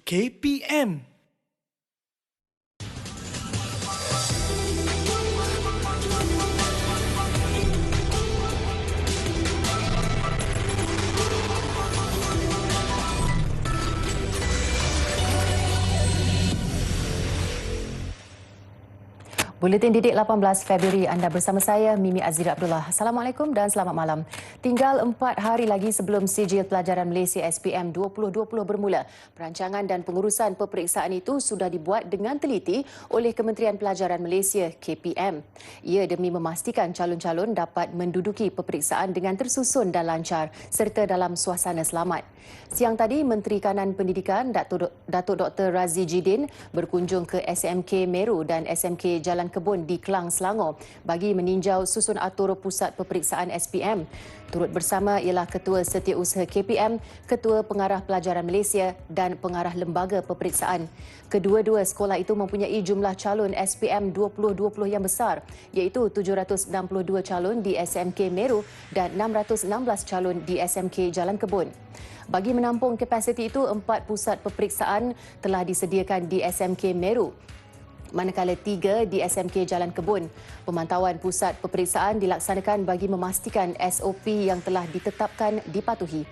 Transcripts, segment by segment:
KPM. Buletin Didik 18 Februari, anda bersama saya Mimi Azira Abdullah. Assalamualaikum dan selamat malam. Tinggal 4 hari lagi sebelum Sijil Pelajaran Malaysia SPM 2020 bermula. Perancangan dan pengurusan peperiksaan itu sudah dibuat dengan teliti oleh Kementerian Pelajaran Malaysia KPM. Ia demi memastikan calon-calon dapat menduduki peperiksaan dengan tersusun dan lancar serta dalam suasana selamat. Siang tadi, Menteri Kanan Pendidikan Datuk Dr. Razi Jidin berkunjung ke SMK Meru dan SMK Jalan Kebun di Klang, Selangor bagi meninjau susun atur pusat peperiksaan SPM. Turut bersama ialah Ketua Setiausaha KPM, Ketua Pengarah Pelajaran Malaysia dan Pengarah Lembaga Peperiksaan. Kedua-dua sekolah itu mempunyai jumlah calon SPM 2020 yang besar, iaitu 762 calon di SMK Meru dan 616 calon di SMK Jalan Kebun. Bagi menampung kapasiti itu, 4 pusat peperiksaan telah disediakan di SMK Meru, manakala 3 di SMK Jalan Kebun. Pemantauan pusat peperiksaan dilaksanakan bagi memastikan SOP yang telah ditetapkan dipatuhi.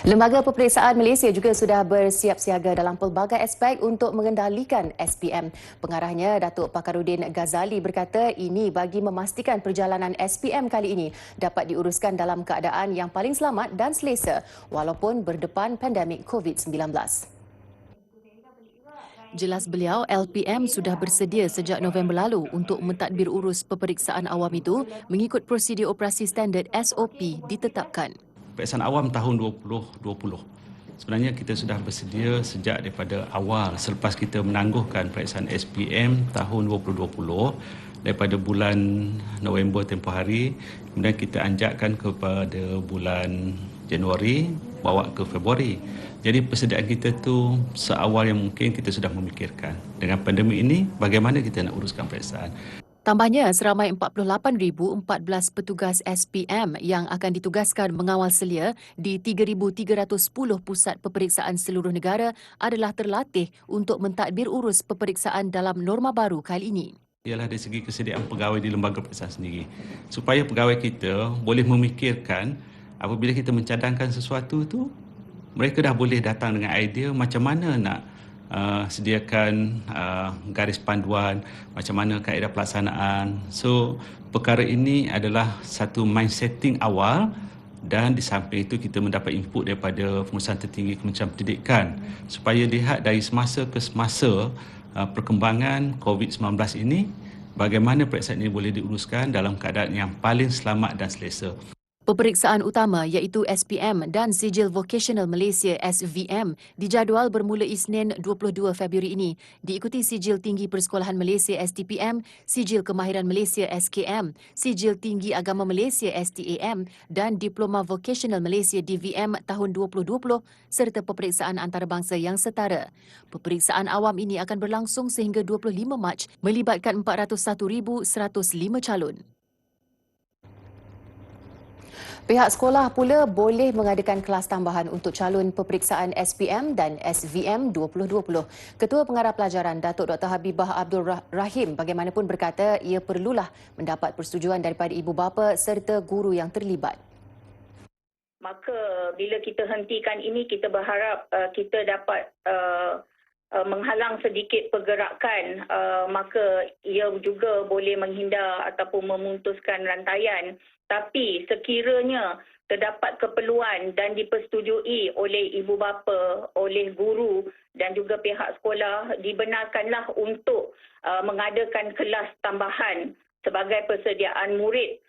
Lembaga Peperiksaan Malaysia juga sudah bersiap siaga dalam pelbagai aspek untuk mengendalikan SPM. Pengarahnya, Datuk Pakarudin Ghazali berkata ini bagi memastikan perjalanan SPM kali ini dapat diuruskan dalam keadaan yang paling selamat dan selesa walaupun berdepan pandemik COVID-19. Jelas beliau, LPM sudah bersedia sejak November lalu untuk mentadbir urus peperiksaan awam itu mengikut prosedur operasi standard SOP ditetapkan. Peperiksaan awam tahun 2020. Sebenarnya kita sudah bersedia sejak daripada awal selepas kita menangguhkan peperiksaan SPM tahun 2020 daripada bulan November tempoh hari, kemudian kita anjakkan kepada bulan Januari bawa ke Februari. Jadi persediaan kita tu seawal yang mungkin kita sudah memikirkan. Dengan pandemik ini bagaimana kita nak uruskan peperiksaan. Tambahnya, seramai 48,014 petugas SPM yang akan ditugaskan mengawal selia di 3,310 pusat peperiksaan seluruh negara adalah terlatih untuk mentadbir urus peperiksaan dalam norma baru kali ini. Ialah dari segi kesediaan pegawai di lembaga peperiksaan sendiri. Supaya pegawai kita boleh memikirkan apabila kita mencadangkan sesuatu tu, mereka dah boleh datang dengan idea macam mana nak sediakan garis panduan, macam mana kaedah pelaksanaan. So, perkara ini adalah satu mindsetting awal dan di samping itu kita mendapat input daripada pengurusan tertinggi Kementerian Pendidikan supaya lihat dari semasa ke semasa perkembangan COVID-19 ini, bagaimana peperiksaan ini boleh diuruskan dalam keadaan yang paling selamat dan selesa. Peperiksaan utama iaitu SPM dan Sijil Vocational Malaysia SVM dijadual bermula Isnin 22 Februari ini. Diikuti Sijil Tinggi Persekolahan Malaysia STPM, Sijil Kemahiran Malaysia SKM, Sijil Tinggi Agama Malaysia STAM dan Diploma Vocational Malaysia DVM tahun 2020 serta peperiksaan antarabangsa yang setara. Peperiksaan awam ini akan berlangsung sehingga 25 Mac melibatkan 401,105 calon. Pihak sekolah pula boleh mengadakan kelas tambahan untuk calon peperiksaan SPM dan SVM 2020. Ketua Pengarah Pelajaran Datuk Dr. Habibah Abdul Rahim bagaimanapun berkata ia perlulah mendapat persetujuan daripada ibu bapa serta guru yang terlibat. Maka bila kita hentikan ini, kita berharap kita dapat menghalang sedikit pergerakan, maka ia juga boleh menghindar ataupun memutuskan rantaian. Tapi sekiranya terdapat keperluan dan dipersetujui oleh ibu bapa, oleh guru dan juga pihak sekolah, dibenarkanlah untuk mengadakan kelas tambahan sebagai persediaan murid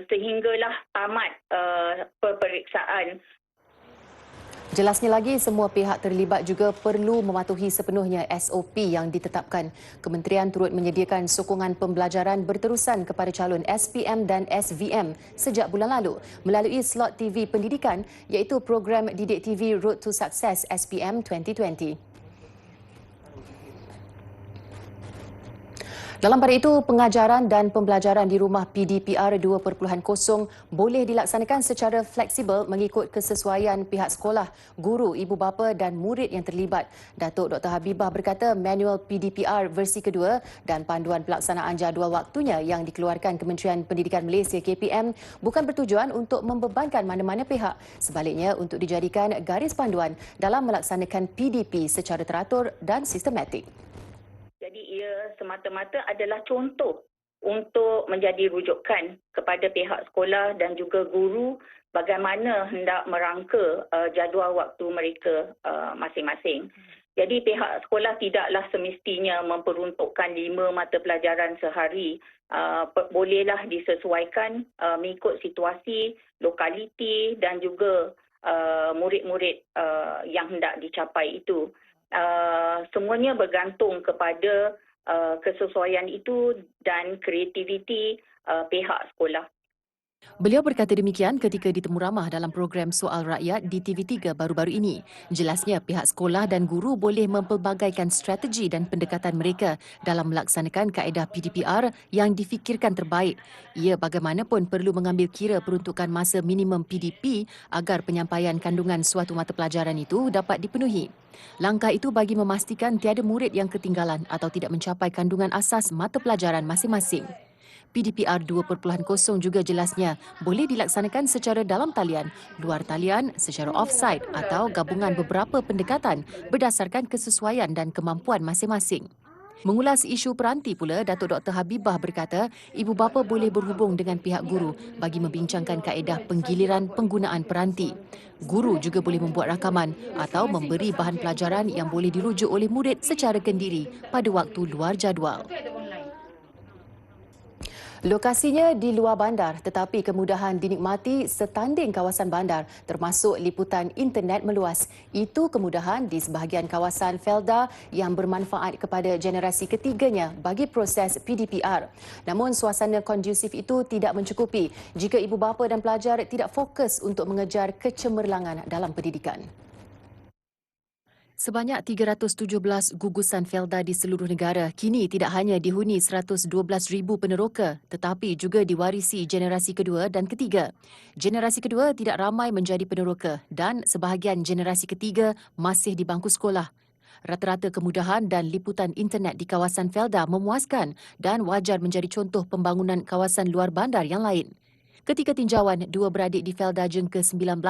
sehinggalah tamat peperiksaan. Jelasnya lagi, semua pihak terlibat juga perlu mematuhi sepenuhnya SOP yang ditetapkan. Kementerian turut menyediakan sokongan pembelajaran berterusan kepada calon SPM dan SVM sejak bulan lalu melalui slot TV pendidikan iaitu program Didik TV Road to Success SPM 2020. Dalam pada itu, pengajaran dan pembelajaran di rumah PDPR 2.0 boleh dilaksanakan secara fleksibel mengikut kesesuaian pihak sekolah, guru, ibu bapa dan murid yang terlibat. Datuk Dr. Habibah berkata manual PDPR versi kedua dan panduan pelaksanaan jadual waktunya yang dikeluarkan Kementerian Pendidikan Malaysia KPM bukan bertujuan untuk membebankan mana-mana pihak. Sebaliknya, untuk dijadikan garis panduan dalam melaksanakan PDP secara teratur dan sistematik. Jadi ia semata-mata adalah contoh untuk menjadi rujukan kepada pihak sekolah dan juga guru bagaimana hendak merangka jadual waktu mereka masing-masing. Jadi pihak sekolah tidaklah semestinya memperuntukkan 5 mata pelajaran sehari. Bolehlah disesuaikan mengikut situasi, lokaliti dan juga murid-murid yang hendak dicapai itu. Semuanya bergantung kepada kesesuaian itu dan kreativiti pihak sekolah. Beliau berkata demikian ketika ditemu ramah dalam program Soal Rakyat di TV3 baru-baru ini. Jelasnya pihak sekolah dan guru boleh mempelbagaikan strategi dan pendekatan mereka dalam melaksanakan kaedah PDPR yang difikirkan terbaik. Ia bagaimanapun perlu mengambil kira peruntukan masa minimum PDP agar penyampaian kandungan suatu mata pelajaran itu dapat dipenuhi. Langkah itu bagi memastikan tiada murid yang ketinggalan atau tidak mencapai kandungan asas mata pelajaran masing-masing. PDPR 2.0 juga jelasnya boleh dilaksanakan secara dalam talian, luar talian, secara offside atau gabungan beberapa pendekatan berdasarkan kesesuaian dan kemampuan masing-masing. Mengulas isu peranti pula, Datuk Dr. Habibah berkata, ibu bapa boleh berhubung dengan pihak guru bagi membincangkan kaedah penggiliran penggunaan peranti. Guru juga boleh membuat rakaman atau memberi bahan pelajaran yang boleh dirujuk oleh murid secara kendiri pada waktu luar jadual. Lokasinya di luar bandar tetapi kemudahan dinikmati setanding kawasan bandar termasuk liputan internet meluas. Itu kemudahan di sebahagian kawasan Felda yang bermanfaat kepada generasi ketiganya bagi proses PDPR. Namun suasana kondusif itu tidak mencukupi jika ibu bapa dan pelajar tidak fokus untuk mengejar kecemerlangan dalam pendidikan. Sebanyak 317 gugusan Felda di seluruh negara kini tidak hanya dihuni 112,000 peneroka tetapi juga diwarisi generasi kedua dan ketiga. Generasi kedua tidak ramai menjadi peneroka dan sebahagian generasi ketiga masih di bangku sekolah. Rata-rata kemudahan dan liputan internet di kawasan Felda memuaskan dan wajar menjadi contoh pembangunan kawasan luar bandar yang lain. Ketika tinjauan, dua beradik di Felda Jeng ke-19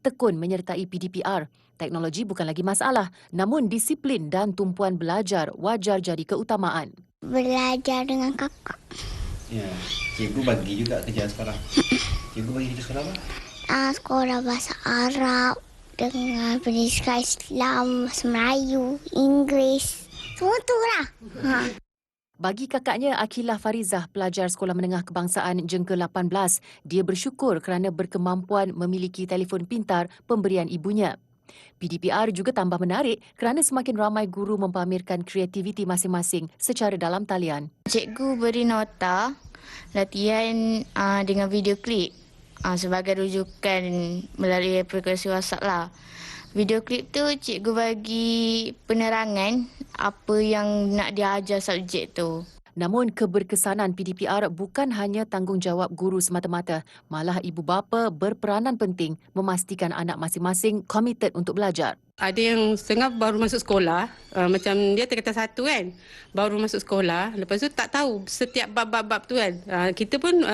tekun menyertai PDPR. Teknologi bukan lagi masalah, namun disiplin dan tumpuan belajar wajar jadi keutamaan. Belajar dengan kakak. Ya, cikgu bagi juga kerja sekolah. Cikgu bagi kerja sekolah apa? Sekolah bahasa Arab dengan pendidikan Islam, bahasa Melayu, Inggeris. Semua tu lah. Bagi kakaknya Akilah Farizah, pelajar Sekolah Menengah Kebangsaan Jeng ke-18, dia bersyukur kerana berkemampuan memiliki telefon pintar pemberian ibunya. PDPR juga tambah menarik kerana semakin ramai guru mempamerkan kreativiti masing-masing secara dalam talian. Cikgu beri nota latihan dengan video klip sebagai rujukan melalui aplikasi WhatsApp lah. Video klip tu cikgu bagi penerangan apa yang nak diajar subjek tu. Namun keberkesanan PDPR bukan hanya tanggungjawab guru semata-mata, malah ibu bapa berperanan penting memastikan anak masing-masing komited untuk belajar. Ada yang setengah baru masuk sekolah, macam dia tingkatan 1 kan, baru masuk sekolah, lepas tu tak tahu setiap bab-bab tu kan. Kita pun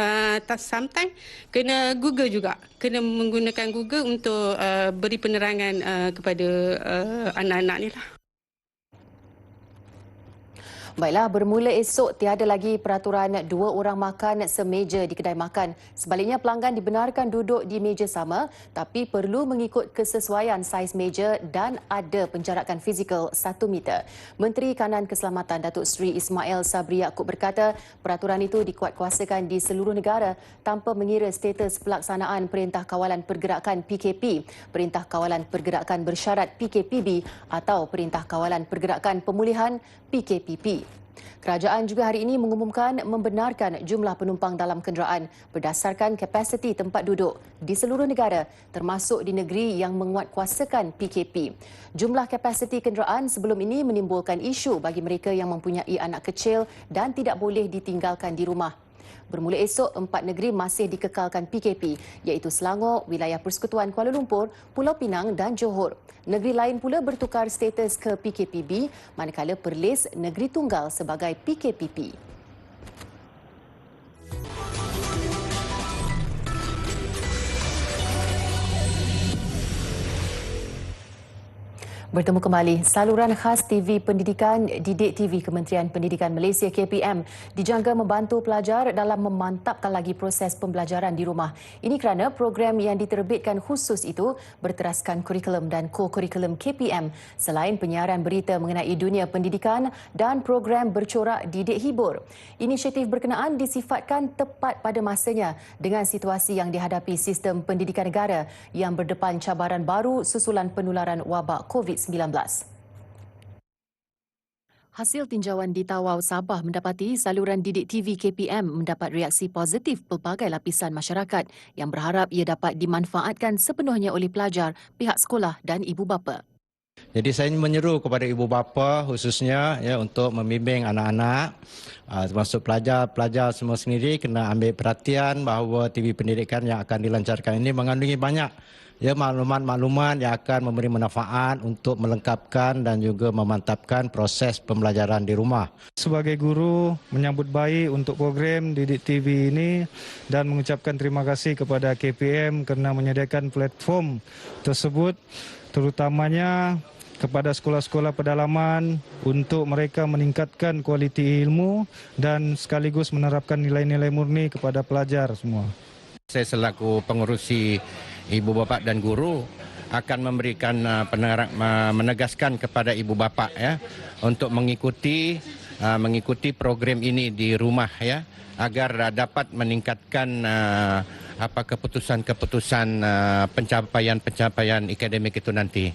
sometimes kena Google juga, kena menggunakan Google untuk beri penerangan kepada anak-anak ni lah. Baiklah, bermula esok tiada lagi peraturan 2 orang makan semeja di kedai makan. Sebaliknya, pelanggan dibenarkan duduk di meja sama tapi perlu mengikut kesesuaian saiz meja dan ada penjarakan fizikal 1 meter. Menteri Kanan Keselamatan Datuk Seri Ismail Sabri Yaakob berkata peraturan itu dikuatkuasakan di seluruh negara tanpa mengira status pelaksanaan Perintah Kawalan Pergerakan PKP, Perintah Kawalan Pergerakan Bersyarat PKPB atau Perintah Kawalan Pergerakan Pemulihan PKPP. Kerajaan juga hari ini mengumumkan membenarkan jumlah penumpang dalam kenderaan berdasarkan kapasiti tempat duduk di seluruh negara termasuk di negeri yang menguatkuasakan PKP. Jumlah kapasiti kenderaan sebelum ini menimbulkan isu bagi mereka yang mempunyai anak kecil dan tidak boleh ditinggalkan di rumah. Bermula esok, 4 negeri masih dikekalkan PKP iaitu Selangor, Wilayah Persekutuan Kuala Lumpur, Pulau Pinang dan Johor. Negeri lain pula bertukar status ke PKPB manakala Perlis negeri tunggal sebagai PKPP. Bertemu kembali, saluran khas TV Pendidikan Didik TV Kementerian Pendidikan Malaysia KPM dijangka membantu pelajar dalam memantapkan lagi proses pembelajaran di rumah. Ini kerana program yang diterbitkan khusus itu berteraskan kurikulum dan co-kurikulum KPM selain penyiaran berita mengenai dunia pendidikan dan program bercorak didik hibur. Inisiatif berkenaan disifatkan tepat pada masanya dengan situasi yang dihadapi sistem pendidikan negara yang berdepan cabaran baru susulan penularan wabak COVID-19. Hasil tinjauan di Tawau, Sabah mendapati saluran didik TV KPM mendapat reaksi positif pelbagai lapisan masyarakat yang berharap ia dapat dimanfaatkan sepenuhnya oleh pelajar, pihak sekolah dan ibu bapa. Jadi saya menyeru kepada ibu bapa khususnya untuk membimbing anak-anak termasuk pelajar semua sendiri kena ambil perhatian bahawa TV pendidikan yang akan dilancarkan ini mengandungi banyak maklumat-maklumat yang akan memberi manfaat untuk melengkapkan dan juga memantapkan proses pembelajaran di rumah. Sebagai guru menyambut baik untuk program Didik TV ini dan mengucapkan terima kasih kepada KPM kerana menyediakan platform tersebut terutamanya kepada sekolah-sekolah pedalaman untuk mereka meningkatkan kualiti ilmu dan sekaligus menerapkan nilai-nilai murni kepada pelajar semua. Saya selaku pengurusi ibu bapa dan guru akan memberikan menegaskan kepada ibu bapa untuk mengikuti program ini di rumah agar dapat meningkatkan keputusan-keputusan pencapaian akademik itu nanti.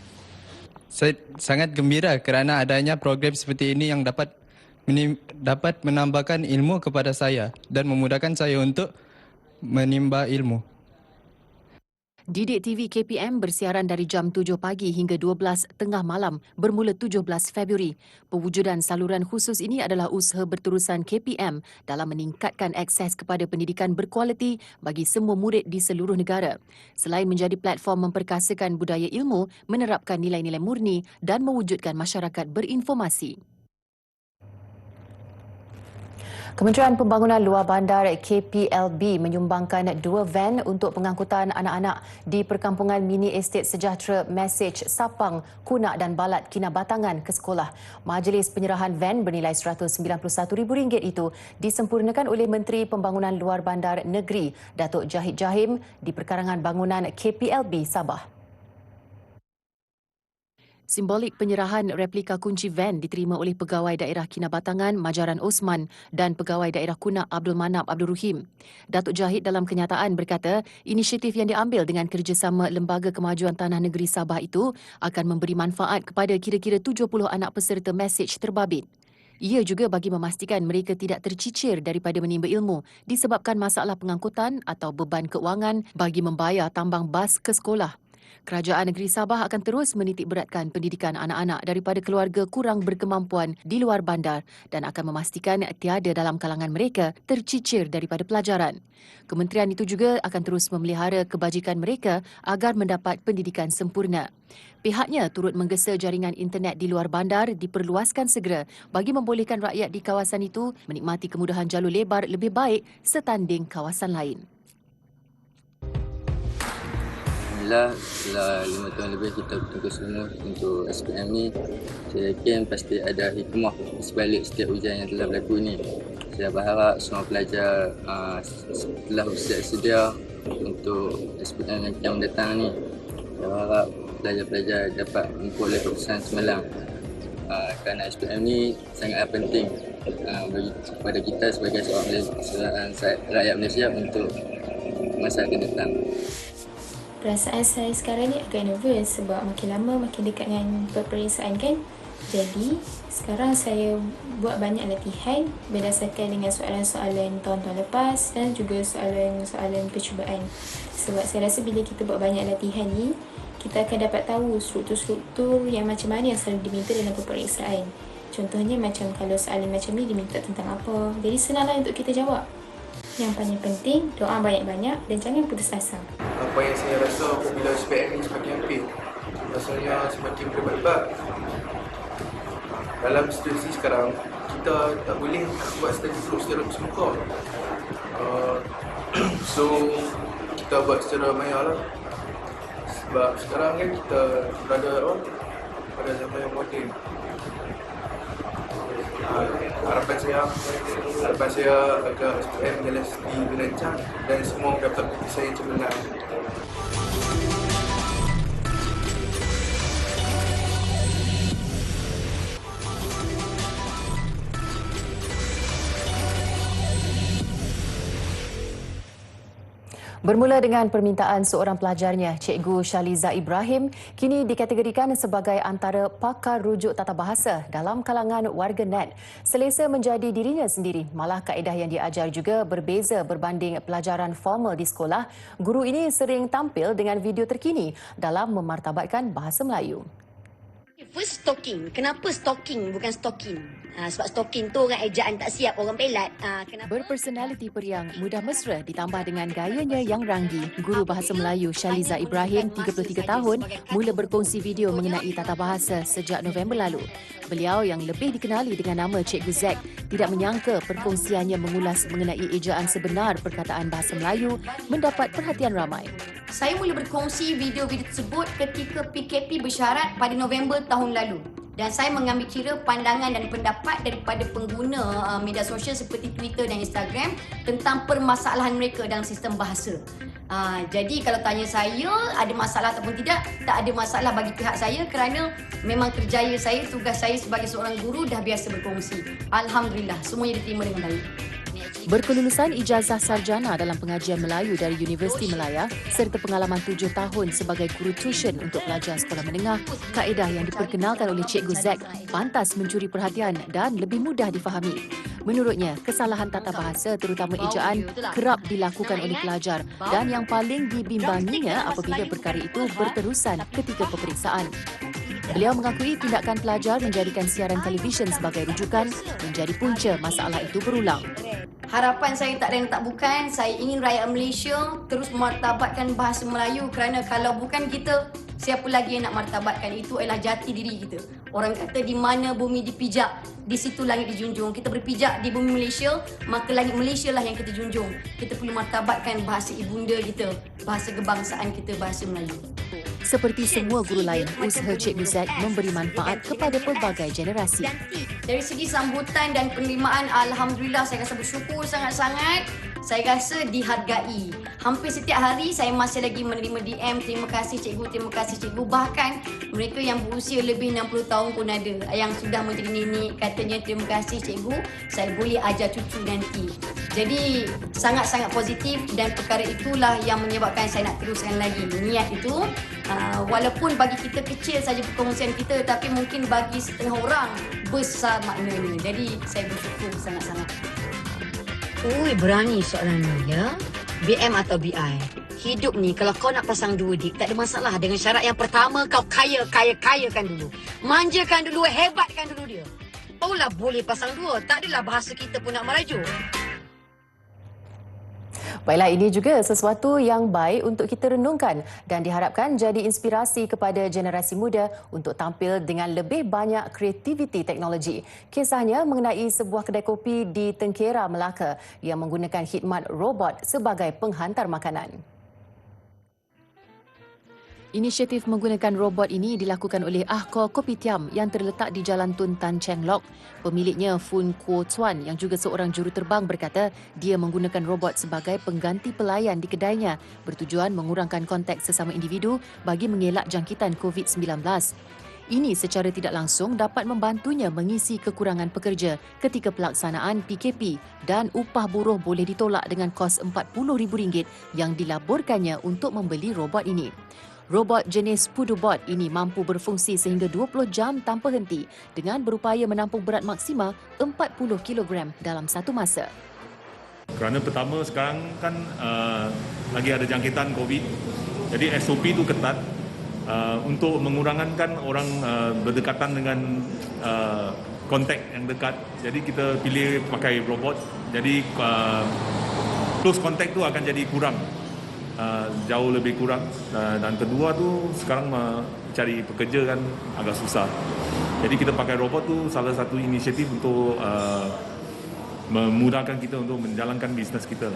Saya sangat gembira kerana adanya program seperti ini yang dapat menambahkan ilmu kepada saya dan memudahkan saya untuk menimba ilmu. Didik TV KPM bersiaran dari jam 7 pagi hingga 12 tengah malam bermula 17 Februari. Pewujudan saluran khusus ini adalah usaha berterusan KPM dalam meningkatkan akses kepada pendidikan berkualiti bagi semua murid di seluruh negara. Selain menjadi platform memperkasakan budaya ilmu, menerapkan nilai-nilai murni dan mewujudkan masyarakat berinformasi. Kementerian Pembangunan Luar Bandar KPLB menyumbangkan 2 van untuk pengangkutan anak-anak di perkampungan mini estet sejahtera Mesej Sapang, Kunak dan Balat Kinabatangan ke sekolah. Majlis penyerahan van bernilai RM191,000 itu disempurnakan oleh Menteri Pembangunan Luar Bandar Negeri Datuk Jahid Jahim di perkarangan bangunan KPLB Sabah. Simbolik penyerahan replika kunci van diterima oleh Pegawai Daerah Kinabatangan Majaran Osman dan Pegawai Daerah Kunak Abdul Manap Abdul Ruhim. Datuk Jahid dalam kenyataan berkata, inisiatif yang diambil dengan kerjasama Lembaga Kemajuan Tanah Negeri Sabah itu akan memberi manfaat kepada kira-kira 70 anak peserta mesej terbabit. Ia juga bagi memastikan mereka tidak tercicir daripada menimba ilmu disebabkan masalah pengangkutan atau beban keuangan bagi membayar tambang bas ke sekolah. Kerajaan Negeri Sabah akan terus menitikberatkan pendidikan anak-anak daripada keluarga kurang berkemampuan di luar bandar dan akan memastikan tiada dalam kalangan mereka tercicir daripada pelajaran. Kementerian itu juga akan terus memelihara kebajikan mereka agar mendapat pendidikan sempurna. Pihaknya turut menggesa jaringan internet di luar bandar diperluaskan segera bagi membolehkan rakyat di kawasan itu menikmati kemudahan jalur lebar lebih baik setanding kawasan lain. Setelah 5 tahun lebih kita bertungkus semua untuk SPM ni, saya yakin pasti ada hikmah sebalik setiap ujian yang telah berlaku ni. Saya berharap semua pelajar telah bersiap sedia untuk SPM yang akan mendatang ni. Saya harap pelajar-pelajar dapat memperoleh keputusan semalam kerana SPM ni sangat penting bagi kepada kita sebagai seorang rakyat Malaysia untuk masa akan datang. Perasaan saya sekarang ni agak nervous sebab makin lama makin dekat dengan peperiksaan kan. Jadi, sekarang saya buat banyak latihan berdasarkan dengan soalan-soalan tahun-tahun lepas dan juga soalan-soalan percubaan. Sebab saya rasa bila kita buat banyak latihan ni, kita akan dapat tahu struktur-struktur yang macam mana yang selalu diminta dalam peperiksaan. Contohnya macam kalau soalan macam ni diminta tentang apa. Jadi senanglah untuk kita jawab. Yang paling penting, doa banyak-banyak dan jangan putus asa. Apa yang saya rasa apabila SPM ni semakin hampir, rasanya semakin berdebat-debat. Dalam situasi sekarang, kita tak boleh buat study group secara bersemuka. So, kita buat secara maya lah. Sebab sekarang kan kita berada pada zaman yang moden. Harapan saya agar SPM dalam segi berancang dan semua mendapat bukti saya cemerlang. Bermula dengan permintaan seorang pelajarnya, Cikgu Shaliza Ibrahim kini dikategorikan sebagai antara pakar rujuk tata bahasa dalam kalangan warga net. Selesa menjadi dirinya sendiri, malah kaedah yang diajar juga berbeza berbanding pelajaran formal di sekolah. Guru ini sering tampil dengan video terkini dalam memartabatkan bahasa Melayu. First stalking. Kenapa stalking bukan stalking? Sebab stalking tu orang ejaan tak siap, orang pelat. Berpersonaliti periang, mudah mesra ditambah dengan gayanya yang ranggi. Guru Bahasa Melayu Shaliza Ibrahim, 33 tahun, mula berkongsi video mengenai tata bahasa sejak November lalu. Beliau yang lebih dikenali dengan nama Cikgu Zack tidak menyangka perkongsiannya mengulas mengenai ejaan sebenar perkataan bahasa Melayu mendapat perhatian ramai. Saya mula berkongsi video-video tersebut ketika PKP bersyarat pada November tahun lalu. Dan saya mengambil kira pandangan dan pendapat daripada pengguna media sosial seperti Twitter dan Instagram tentang permasalahan mereka dalam sistem bahasa. Jadi kalau tanya saya ada masalah ataupun tidak, tak ada masalah bagi pihak saya kerana memang kerjaya saya, tugas saya sebagai seorang guru dah biasa berkongsi. Alhamdulillah, semuanya diterima dengan baik. Berkelulusan ijazah sarjana dalam pengajian Melayu dari Universiti Malaya serta pengalaman 7 tahun sebagai guru tuition untuk pelajar sekolah menengah, kaedah yang diperkenalkan oleh Cikgu Zack pantas mencuri perhatian dan lebih mudah difahami. Menurutnya, kesalahan tata bahasa terutama ejaan kerap dilakukan oleh pelajar dan yang paling dibimbanginya apabila perkara itu berterusan ketika peperiksaan. Beliau mengakui tindakan pelajar menjadikan siaran televisyen sebagai rujukan menjadi punca masalah itu berulang. Harapan saya tak lain tak bukan, saya ingin rakyat Malaysia terus memartabatkan bahasa Melayu kerana kalau bukan kita, siapa lagi yang nak martabatkan? Itu adalah jati diri kita. Orang kata di mana bumi dipijak, di situ langit dijunjung. Kita berpijak di bumi Malaysia, maka langit Malaysia lah yang kita junjung. Kita perlu martabatkan bahasa ibunda kita, bahasa kebangsaan kita, bahasa Melayu. Seperti semua guru lain, usaha Cikgu Zack memberi manfaat kepada pelbagai generasi. Dari segi sambutan dan penerimaan, Alhamdulillah saya rasa bersyukur sangat-sangat. Saya rasa dihargai. Hampir setiap hari saya masih lagi menerima DM, terima kasih cikgu, terima kasih cikgu. Bahkan mereka yang berusia lebih 60 tahun pun ada. Yang sudah menjadi nenek, katanya terima kasih cikgu, saya boleh ajar cucu nanti. Jadi sangat-sangat positif dan perkara itulah yang menyebabkan saya nak teruskan lagi. Niat itu, walaupun bagi kita kecil saja perkongsian kita, tapi mungkin bagi setengah orang besar maknanya. Jadi saya bersyukur sangat-sangat. Ui, berani soalan ni ya. BM atau BI? Hidup ni kalau kau nak pasang dua dik, tak ada masalah dengan syarat yang pertama kau kayakan dulu. Manjakan dulu, hebatkan dulu dia. Barulah boleh pasang dua. Tak adalah bahasa kita pun nak merajuk. Baiklah, ini juga sesuatu yang baik untuk kita renungkan dan diharapkan jadi inspirasi kepada generasi muda untuk tampil dengan lebih banyak kreativiti teknologi. Kisahnya mengenai sebuah kedai kopi di Tengkera, Melaka yang menggunakan khidmat robot sebagai penghantar makanan. Inisiatif menggunakan robot ini dilakukan oleh Ahko Kopitiam yang terletak di Jalan Tun Tan Cheng Lok. Pemiliknya Fun Kuo Chuan yang juga seorang juruterbang berkata dia menggunakan robot sebagai pengganti pelayan di kedainya bertujuan mengurangkan kontak sesama individu bagi mengelak jangkitan COVID-19. Ini secara tidak langsung dapat membantunya mengisi kekurangan pekerja ketika pelaksanaan PKP dan upah buruh boleh ditolak dengan kos RM40,000 yang dilaporkannya untuk membeli robot ini. Robot jenis Pudubot ini mampu berfungsi sehingga 20 jam tanpa henti dengan berupaya menampung berat maksima 40 kg dalam satu masa. Kerana pertama sekarang kan lagi ada jangkitan COVID, jadi SOP itu ketat untuk mengurangkan orang berdekatan dengan kontak yang dekat. Jadi kita pilih pakai robot, jadi close contact tu akan jadi kurang, jauh lebih kurang. Dan kedua tu sekarang cari pekerja kan agak susah. Jadi kita pakai robot tu salah satu inisiatif untuk memudahkan kita untuk menjalankan bisnes kita.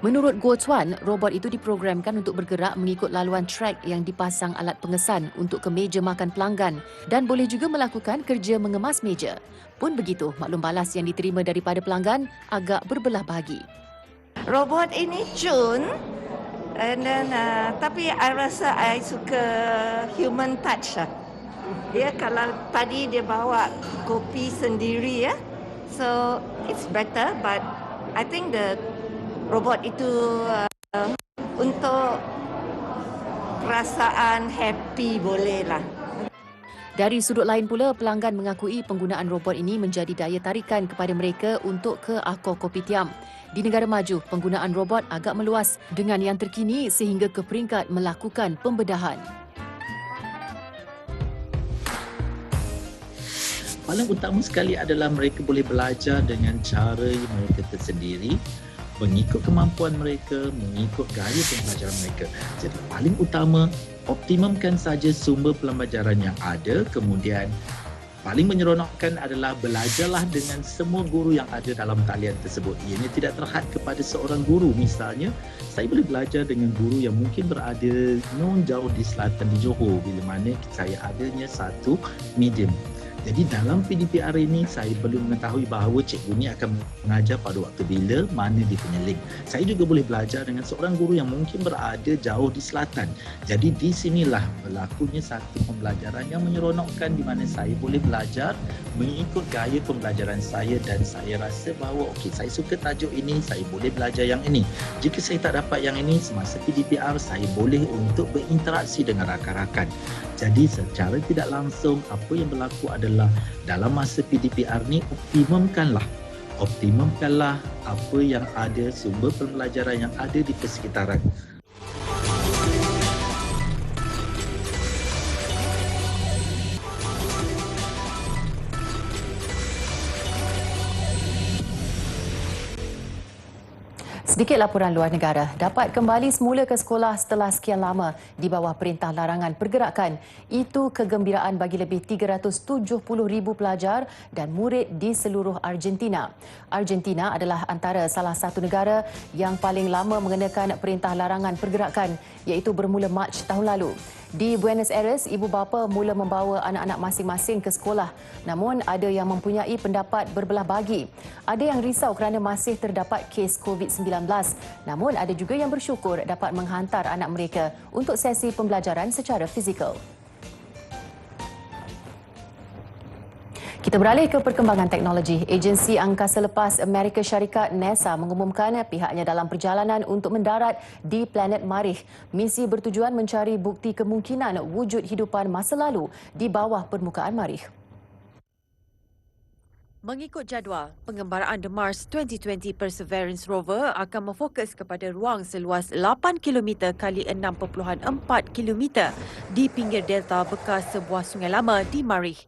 Menurut Guo Chuan, robot itu diprogramkan untuk bergerak mengikut laluan trek yang dipasang alat pengesan untuk ke meja makan pelanggan dan boleh juga melakukan kerja mengemas meja. Pun begitu, maklum balas yang diterima daripada pelanggan agak berbelah bahagi. Robot ini cun, and then tapi I rasa I suka human touch lah. Dia kalau tadi dia bawa kopi sendiri ya, so it's better, but I think the robot itu untuk perasaan happy boleh lah. Dari sudut lain pula, pelanggan mengakui penggunaan robot ini menjadi daya tarikan kepada mereka untuk ke Akor Kopitiam. Di negara maju, penggunaan robot agak meluas dengan yang terkini sehingga ke peringkat melakukan pembedahan. Paling utama sekali adalah mereka boleh belajar dengan cara mereka tersendiri, mengikut kemampuan mereka, mengikut gaya pembelajaran mereka. Jadi paling utama, optimumkan saja sumber pembelajaran yang ada, kemudian paling menyeronokkan adalah belajarlah dengan semua guru yang ada dalam talian tersebut. Ianya tidak terhad kepada seorang guru. Misalnya, saya boleh belajar dengan guru yang mungkin berada jauh di selatan di Johor, bila mana saya adanya satu medium. Jadi dalam PDPR ini saya perlu mengetahui bahawa cikgu ni akan mengajar pada waktu bila, mana dia punya link. Saya juga boleh belajar dengan seorang guru yang mungkin berada jauh di selatan. Jadi di sinilah berlakunya satu pembelajaran yang menyeronokkan di mana saya boleh belajar mengikut gaya pembelajaran saya dan saya rasa bahawa okey, saya suka tajuk ini, saya boleh belajar yang ini. Jika saya tak dapat yang ini semasa PDPR, saya boleh untuk berinteraksi dengan rakan-rakan. Jadi secara tidak langsung apa yang berlaku adalah dalam masa PDPR ni optimumkanlah apa yang ada, sumber pembelajaran yang ada di persekitaran. Sedikit laporan luar negara. Dapat kembali semula ke sekolah setelah sekian lama di bawah perintah larangan pergerakan. Itu kegembiraan bagi lebih 370,000 pelajar dan murid di seluruh Argentina. Argentina adalah antara salah satu negara yang paling lama mengenakan perintah larangan pergerakan, iaitu bermula Mac tahun lalu. Di Buenos Aires, ibu bapa mula membawa anak-anak masing-masing ke sekolah. Namun ada yang mempunyai pendapat berbelah bagi. Ada yang risau kerana masih terdapat kes COVID-19. Namun ada juga yang bersyukur dapat menghantar anak mereka untuk sesi pembelajaran secara fizikal. Kita beralih ke perkembangan teknologi. Agensi Angkasa Lepas Amerika Syarikat NASA mengumumkan pihaknya dalam perjalanan untuk mendarat di planet Marikh. Misi bertujuan mencari bukti kemungkinan wujud hidupan masa lalu di bawah permukaan Marikh. Mengikut jadual, pengembaraan The Mars 2020 Perseverance rover akan memfokus kepada ruang seluas 8 km kali 6.4 km di pinggir delta bekas sebuah sungai lama di Marikh.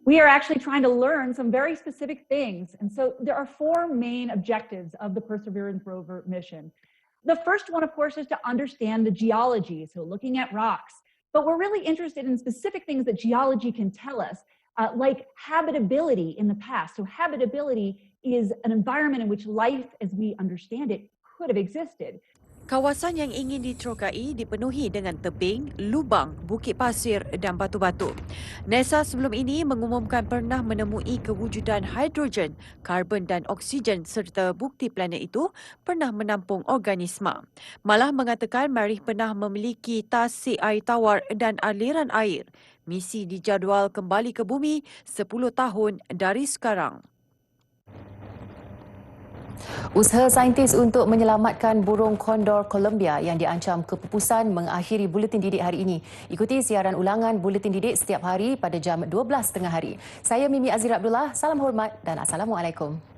We are actually trying to learn some very specific things. And so there are four main objectives of the Perseverance rover mission. The first one, of course, is to understand the geology, so looking at rocks. But we're really interested in specific things that geology can tell us, like habitability in the past. So habitability is an environment in which life, as we understand it, could have existed. Kawasan yang ingin diterokai dipenuhi dengan tebing, lubang, bukit pasir dan batu-batu. NASA sebelum ini mengumumkan pernah menemui kewujudan hidrogen, karbon dan oksigen serta bukti planet itu pernah menampung organisma. Malah mengatakan Marikh pernah memiliki tasik air tawar dan aliran air. Misi dijadual kembali ke bumi 10 tahun dari sekarang. Usaha saintis untuk menyelamatkan burung kondor Colombia yang diancam kepupusan mengakhiri Buletin Didik hari ini. Ikuti siaran ulangan Buletin Didik setiap hari pada jam 12 tengah hari. Saya Mimi Azira Abdullah, salam hormat dan Assalamualaikum.